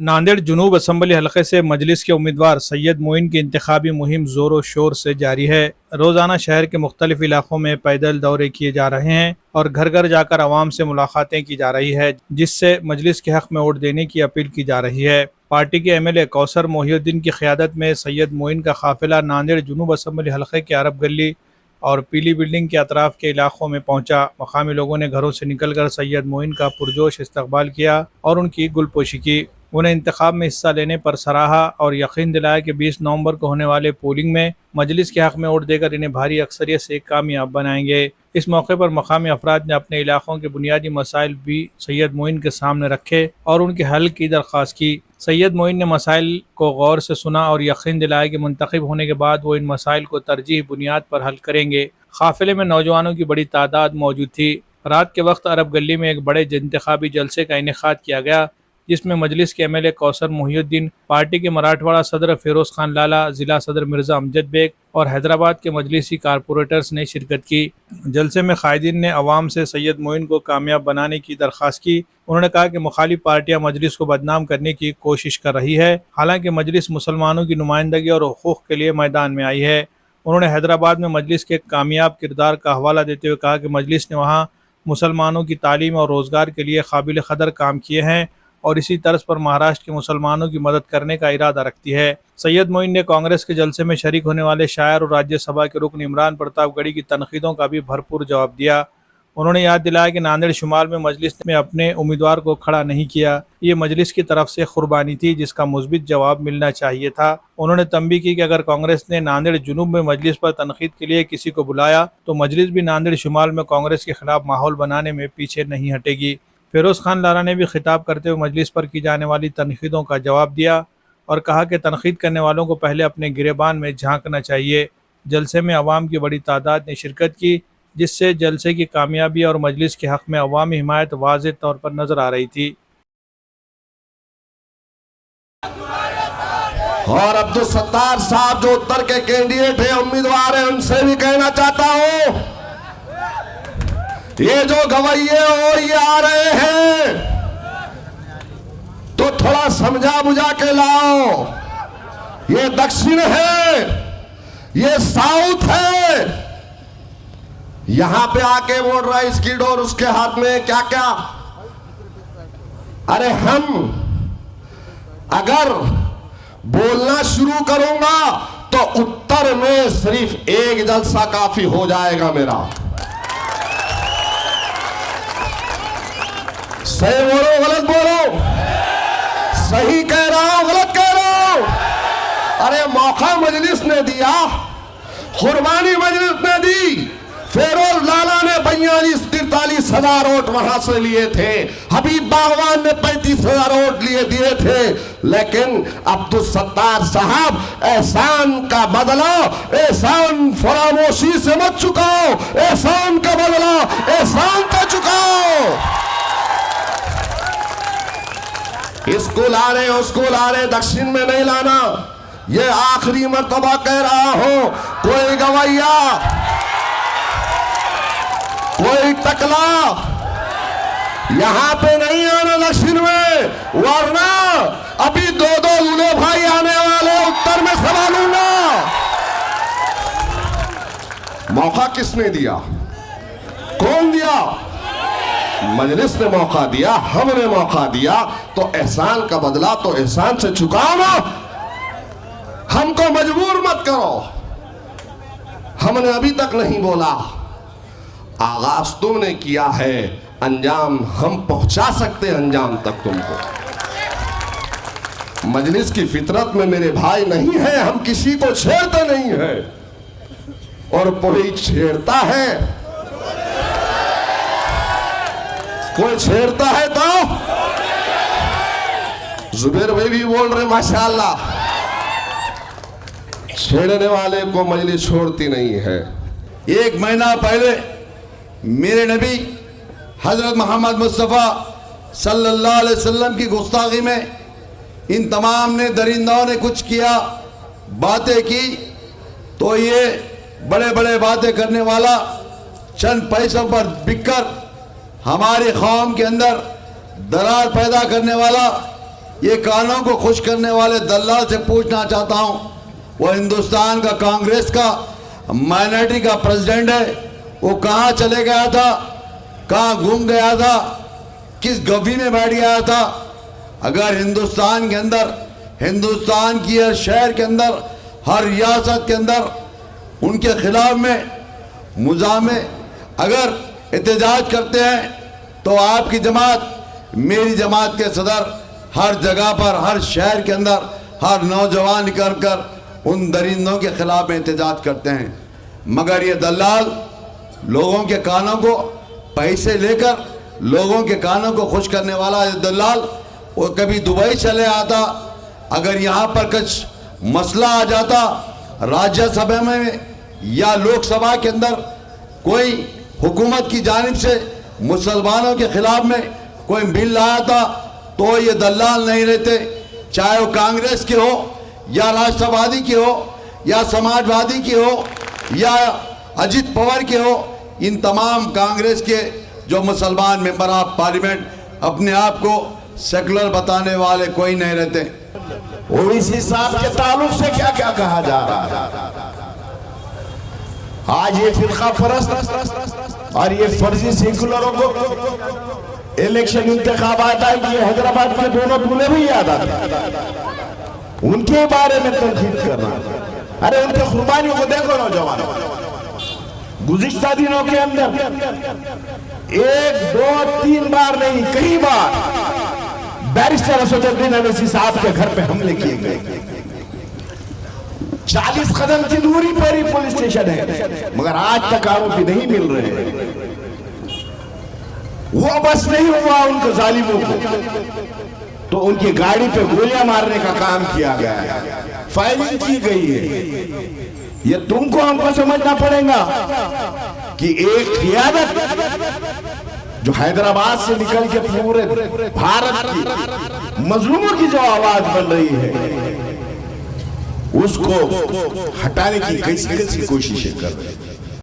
Nanded जुनूब assembly हलके से मजलिस के उम्मीदवार सैयद मोइन की इंतखाबी मुहिम जोरों शोर से जारी है। रोजाना शहर के मुख्तलिफ इलाकों में पैदल दौरे किए जा रहे हैं और घर घर जाकर आवाम से मुलाकातें की जा रही है, जिससे मजलिस के हक में वोट देने की अपील की जा रही है। पार्टी के एमएलए कौसर मोहिउद्दीन की क़यादत में सैयद मोइन का काफिला नांदेड़ जुनूब असम्बली हलके के अरब गली और पीली बिल्डिंग के अतराफ के इलाकों में पहुंचा। मकामी लोगों ने घरों से निकलकर सैयद मोइन का पुरजोश इस्तकबाल किया और उनकी गुलपोशी की। उन्हें इंतखाब में हिस्सा लेने पर सराहा और यकीन दिलाया कि 20 नवंबर को होने वाले पोलिंग में मजलिस के हक में वोट देकर इन्हें भारी अक्सरियत से कामयाब बनाएंगे। इस मौके पर मकामी अफराद ने अपने इलाकों के बुनियादी मसाइल भी सैयद मोइन के सामने रखे और उनके हल की दरख्वास्त की। सैयद मोइन ने मसाइल को गौर से सुना और यकीन दिलाया कि मुंतखब होने के बाद वो इन मसाइल को तरजीह बुनियाद पर हल करेंगे। काफिले में नौजवानों की बड़ी तादाद मौजूद थी। रात के वक्त अरब गली में एक बड़े इंतखाबी जलसे का इनेकाद किया गया, जिसमें मजलिस के एमएलए कौसर मोहिउद्दीन, पार्टी के मराठवाड़ा सदर फिरोज खान लाला, जिला सदर मिर्जा अमजद बेग और हैदराबाद के मजलिसी कारपोरेटर्स ने शिरकत की। जलसे में कायदीन ने अवाम से सैयद मोइन को कामयाब बनाने की दरख्वास्त की। उन्होंने कहा कि मुखालिफ पार्टियां मजलिस को बदनाम करने की कोशिश कर रही है, हालांकि मजलिस मुसलमानों की नुमाइंदगी और हुकूक के लिए मैदान में आई है। उन्होंने हैदराबाद में मजलिस के कामयाब किरदार का हवाला देते हुए कहा कि मजलिस ने वहाँ मुसलमानों की तालीम और रोज़गार के लिए काबिल कदर काम किए हैं और इसी तर्ज पर महाराष्ट्र के मुसलमानों की मदद करने का इरादा रखती है। सैयद मोइन ने कांग्रेस के जलसे में शरीक होने वाले शायर और राज्यसभा के रुकन इमरान प्रताप गढ़ी की तनकीदों का भी भरपूर जवाब दिया। उन्होंने याद दिलाया कि नांदेड़ शुमाल में मजलिस में अपने उम्मीदवार को खड़ा नहीं किया, ये मजलिस की तरफ से कुर्बानी थी जिसका मुस्बित जवाब मिलना चाहिए था। उन्होंने तंबीह की कि अगर कांग्रेस ने नांदेड़ जुनूब में मजलिस पर तनकीद के लिए किसी को बुलाया तो मजलिस भी नांदेड़ शुमाल में कांग्रेस के खिलाफ माहौल बनाने में पीछे नहीं हटेगी। फिरोज खान लाला ने भी खिताब करते हुए मजलिस पर की जाने वाली तनकीदों का जवाब दिया और कहा कि तनकीद करने वालों को पहले अपने गिरेबान में झांकना चाहिए। जलसे में अवाम की बड़ी तादाद ने शिरकत की, जिससे जलसे की कामयाबी और मजलिस के हक में अवामी हिमायत वाज़ेह तौर पर नजर आ रही थी। और अब्दुल सत्तार साहब जो उत्तर के कैंडिडेट है, उम्मीदवार है, उनसे भी कहना चाहता हूं, ये जो गवैये और ये आ रहे हैं तो थोड़ा समझा बुझा के लाओ। ये दक्षिण है, ये साउथ है। यहां पे आके बोल रहा है स्किड और उसके हाथ में क्या क्या। अरे हम अगर बोलना शुरू करूंगा तो उत्तर में सिर्फ एक जलसा काफी हो जाएगा मेरा। सही बोलो गलत बोलो, सही कह रहा हूं गलत कह रहा हूं। अरे मौका मजलिस ने दिया, कुर्बानी मजलिस ने दी। फिरोज लाला ने 42-43 हजार वोट वहां से लिए थे, हबीब बागवान ने 35,000 वोट दिए थे। लेकिन अब्दुल सत्तार साहब, एहसान का बदला एहसान फरामोशी से मत चुकाओ, एहसान का बदला एहसान पे चुकाओ। स्कूल आ रहे दक्षिण में नहीं लाना, ये आखिरी मर्तबा कह रहा हूं। कोई गवैया, कोई टकला यहां पे नहीं आना दक्षिण में, वरना अभी दो दूल्हे भाई आने वाले उत्तर में सवाल लूंगा। मौका किसने दिया? कौन दिया? मजलिस ने मौका दिया, हमने मौका दिया। तो एहसान का बदला तो एहसान से चुकाओ ना, हमको मजबूर मत करो। हमने अभी तक नहीं बोला, आगाज तुमने किया है, अंजाम हम पहुंचा सकते हैं अंजाम तक तुमको। मजलिस की फितरत में मेरे भाई नहीं है, हम किसी को छेड़ते नहीं है, और कोई छेड़ता है, कोई छेड़ता है तो जुबैर भाई भी बोल रहे माशाअल्लाह, छेड़ने वाले को मजलिस छोड़ती नहीं है। एक महीना पहले मेरे नबी हजरत मोहम्मद मुस्तफ़ा सल्लल्लाहु अलैहि वसल्लम की गुस्ताखी में इन तमाम ने दरिंदाओं ने कुछ किया, बातें की, तो ये बड़े बड़े बातें करने वाला, चंद पैसों पर बिककर हमारी कौम के अंदर दरार पैदा करने वाला ये कानों को खुश करने वाले दलाल से पूछना चाहता हूं, वो हिंदुस्तान का कांग्रेस का माइनॉरिटी का प्रेसिडेंट है, वो कहाँ चले गया था, कहाँ घूम गया था, किस गवी में बैठ गया था? अगर हिंदुस्तान के अंदर, हिंदुस्तान की हर शहर के अंदर, हर रियासत के अंदर उनके खिलाफ में मुजामे अगर एहतजाज करते हैं तो आपकी जमात, मेरी जमात के सदर हर जगह पर, हर शहर के अंदर हर नौजवान निकल कर उन दरिंदों के खिलाफ में एहतजाज करते हैं। मगर ये दलाल लोगों के कानों को पैसे लेकर लोगों के कानों को खुश करने वाला ये दलाल, वो कभी दुबई चले आता, अगर यहाँ पर कुछ मसला आ जाता राज्यसभा में या लोकसभा के अंदर, कोई हुकूमत की जानिब से मुसलमानों के खिलाफ में कोई बिल लाया था, तो ये दलाल नहीं रहते, चाहे वो कांग्रेस के हो या राष्ट्रवादी के हो या समाजवादी के हो या अजीत पवार के हो। इन तमाम कांग्रेस के जो मुसलमान मेंबर ऑफ पार्लियामेंट अपने आप को सेकुलर बताने वाले कोई नहीं रहते। ओवैसी साहब के ताल्लुक से क्या क्या कहा जा रहा है? आज ये फिरका परस्त और ये फर्जी सेकुलरों को इलेक्शन इंतखाबात आए कि हैदराबाद के दोनों दूल्हे भी याद आते, उनके बारे में तनकीद करना। अरे उनके कुर्बानियों को देखो नौजवान, गुज़िश्ता दिनों के अंदर 1, 2, 3 बार नहीं, कई बार बैरिस्टर असदुद्दीन ओवैसी साहब के घर पे हमले किए गए। 40 कदम की दूरी पर ही पुलिस स्टेशन है, मगर आज तक आरोपी नहीं मिल रहे। वो बस नहीं हुआ उनको जालिमों को, तो उनकी गाड़ी पे गोलियां मारने का काम किया गया है, फायरिंग की गई है। ये तुमको हमको समझना पड़ेगा कि एक क़ियादत जो हैदराबाद से निकल के पूरे भारत की मजलूमों की जो आवाज बन रही है, उसको हटाने की कैसी कैसी कोशिशें कर रहे हैं।